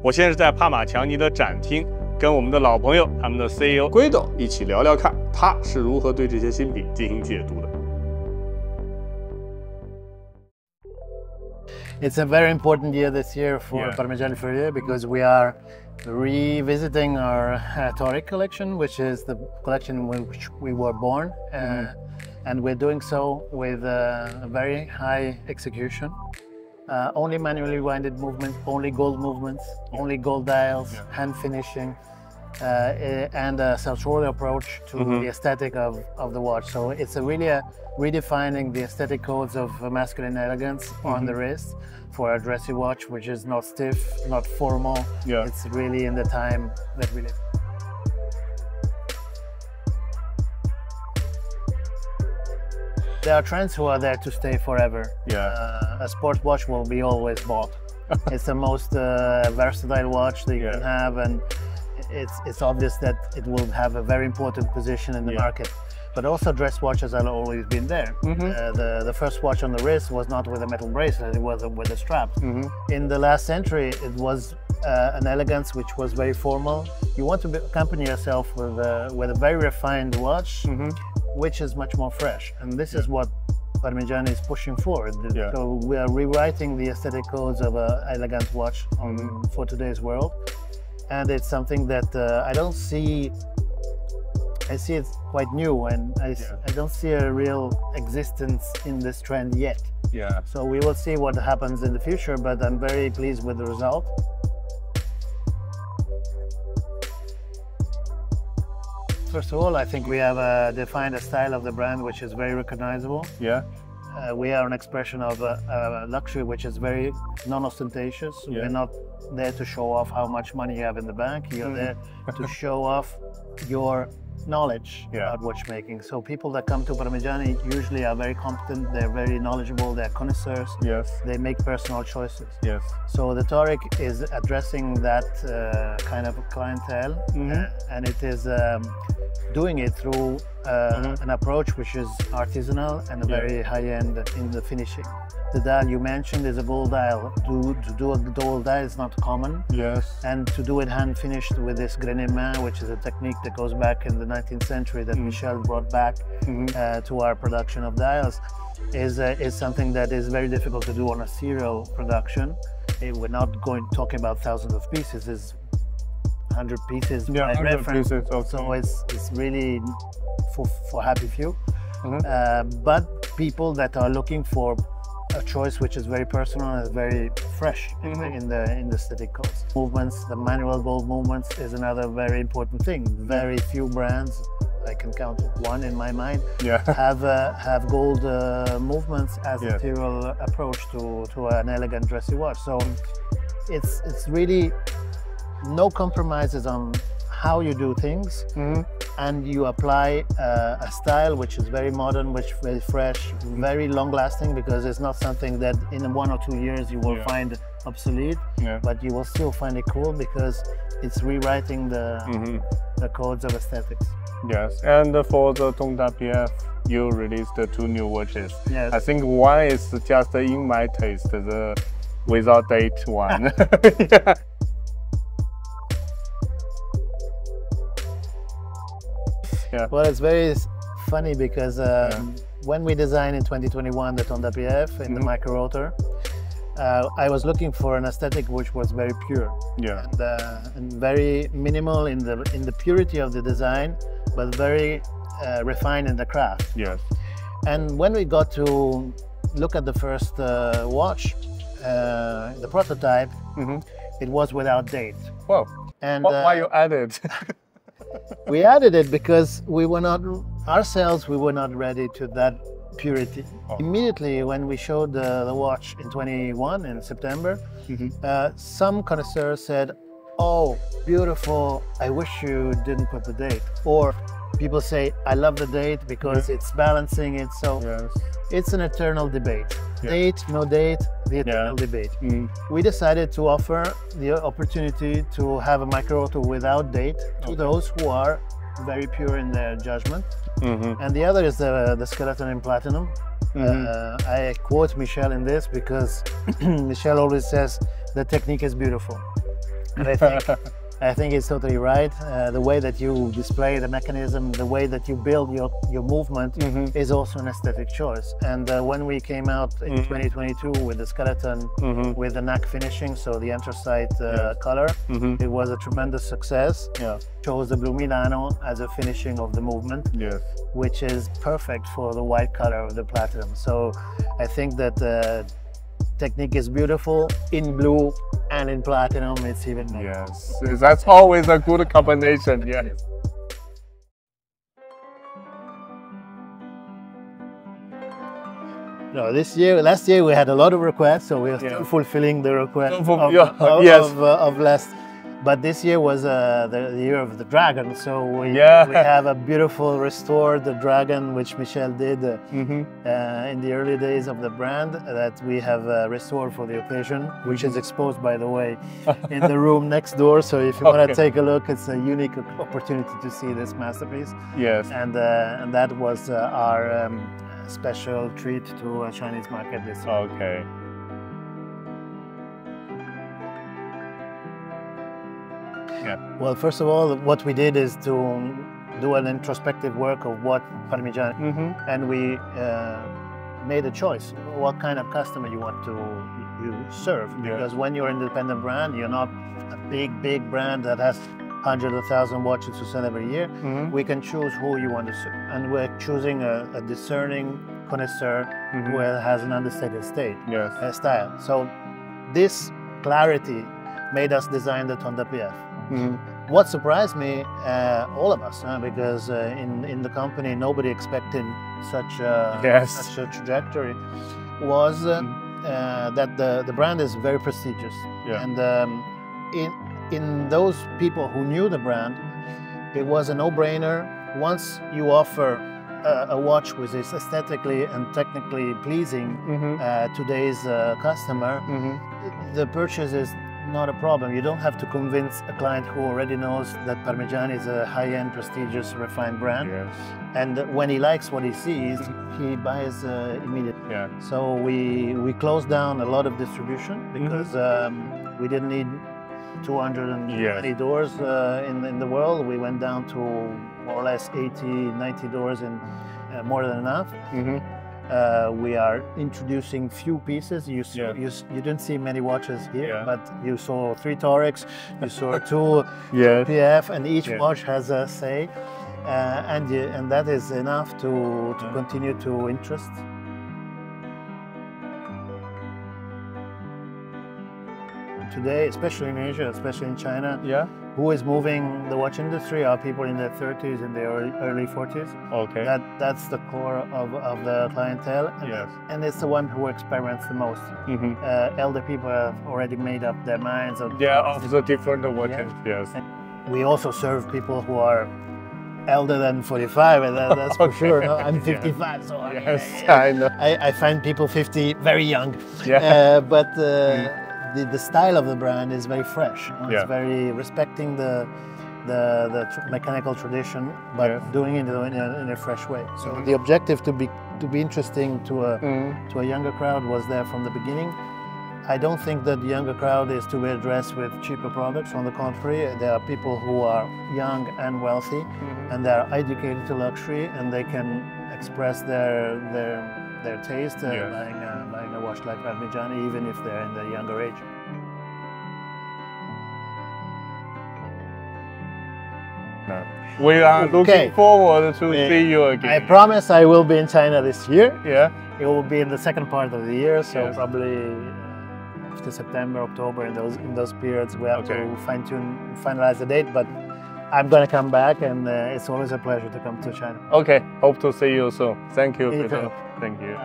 我现在是在帕玛强尼的展厅，跟我们的老朋友，他们的 CEO 圭董一起聊聊看，他是如何对这些新品进行解读的。It's a very important year this year for Parmigiani Feuillet because we are revisiting our Toric collection, which is the collection in which we were born, and we're doing so with a very high execution. Only manually winded movement, only gold movements, only gold dials, hand finishing, and a sartorial approach to the aesthetic of the watch. So it's really redefining the aesthetic codes of masculine elegance on the wrist for a dressy watch, which is not stiff, not formal. It's really in the time that we live. There are trends who are there to stay forever. A sport watch will be always bought. It's the most versatile watch that you can have, and it's obvious that it will have a very important position in the market. But also dress watches have always been there. The first watch on the wrist was not with a metal bracelet, it was with a strap. In the last century, it was an elegance which was very formal. You want to accompany yourself with a very refined watch, which is much more fresh. And this is what Parmigiani is pushing forward. So we are rewriting the aesthetic codes of an elegant watch for today's world. And it's something that I don't see. I see it's quite new, and I don't see a real existence in this trend yet. So we will see what happens in the future, but I'm very pleased with the result. First of all, I think we have defined a style of the brand which is very recognizable. We are an expression of luxury which is very non-ostentatious. We're not there to show off how much money you have in the bank. You're there to show off your knowledge about watchmaking. So people that come to Parmigiani usually are very competent, they're very knowledgeable, they're connoisseurs, they make personal choices. So the Toric is addressing that kind of clientele, and it is doing it through an approach which is artisanal and very high-end in the finishing. The dial you mentioned is a gold dial. To do a gold dial is not common. And to do it hand finished with this grené main, which is a technique that goes back in the 19th century that Michel brought back to our production of dials, is something that is very difficult to do on a serial production. We're not talking about thousands of pieces. It's 100 pieces by reference. So it's really for happy few. But people that are looking for a choice which is very personal and very fresh in the aesthetic codes. Movements, the manual gold movements is another very important thing. Very few brands, I can count one in my mind, have gold movements as a serial approach to an elegant dressy watch. So it's really no compromises on how you do things, and you apply a style which is very modern, which is very fresh, very long-lasting, because it's not something that in 1 or 2 years you will find obsolete, but you will still find it cool because it's rewriting the codes of aesthetics. And for the Tonda PF, you released 2 new watches. I think one is just in my taste, the without date one. Well, it's very funny because when we designed in 2021 the Tonda PF in the micro rotor, I was looking for an aesthetic which was very pure and very minimal in the purity of the design, but very refined in the craft. And when we got to look at the first watch, the prototype, it was without date. And why you added? We added it because we were not ready to that purity. Immediately when we showed the watch in 21 in September, some connoisseurs said, "Oh, beautiful, I wish you didn't put the date." Or people say, "I love the date because it's balancing it." So it's an eternal debate. Date, no date, the eternal debate. We decided to offer the opportunity to have a micro rotor without date to those who are very pure in their judgment. And the other is the skeleton in platinum. I quote Michel in this because Michel always says the technique is beautiful. And I think it's totally right. The way that you display the mechanism, the way that you build your movement is also an aesthetic choice. And when we came out in 2022 with the skeleton, with the neck finishing, so the anthracite color, it was a tremendous success. Chose the Blue Milano as a finishing of the movement, which is perfect for the white color of the platinum. So I think that technique is beautiful in blue and in platinum. It's even better. Yes, that's always a good combination. Yes. No, last year we had a lot of requests, so we are still fulfilling the request of last. But this year was the year of the dragon, so we have a beautiful restored dragon, which Michel did in the early days of the brand, that we have restored for the occasion, which is exposed, by the way, in the room next door. So if you want to take a look, it's a unique opportunity to see this masterpiece. Yes. And that was our special treat to a Chinese market this year. Okay. Well, first of all, what we did is to do an introspective work of what Parmigiani, and we made a choice. What kind of customer you want to serve? Because when you're an independent brand, you're not a big brand that has hundreds of thousands of watches to sell every year. We can choose who you want to serve, and we're choosing a discerning connoisseur who has an understated style. So this clarity made us design the Tonda PF. What surprised me, all of us, because in the company nobody expected such a trajectory, was that the brand is very prestigious. And in those people who knew the brand, it was a no-brainer. Once you offer a watch which is aesthetically and technically pleasing today's customer, the purchase is not a problem. You don't have to convince a client who already knows that Parmigiani is a high-end, prestigious, refined brand. And when he likes what he sees, he buys immediately. So we closed down a lot of distribution because we didn't need 220 doors in the world. We went down to more or less 80, 90 doors in more than enough. We are introducing few pieces. You didn't see many watches here, but you saw 3 Torics, you saw 2 PF, and each watch has a say, and that is enough to continue to interest. Today, especially in Asia, especially in China, who is moving the watch industry are people in their 30s and their early 40s. That's the core of the clientele, and it's the one who experiments the most. Elder people have already made up their minds of the different watches. We also serve people who are elder than 45, and that's for sure. No, I'm 55, so I know. I find people 50 very young, but the style of the brand is very fresh. It's very respecting the mechanical tradition, but doing it in a fresh way. So the objective to be interesting to a younger crowd was there from the beginning. I don't think that the younger crowd is to be addressed with cheaper products. On the contrary, there are people who are young and wealthy, and they are educated to luxury, and they can express their taste buying a watch like Parmigiani, even if they're in the younger age. We are looking forward to see you again. I promise I will be in China this year. It will be in the second part of the year, so probably after September, October, in those periods we have to finalize the date. But I'm going to come back, and it's always a pleasure to come to China. Hope to see you soon. Thank you, Peter. Thank you.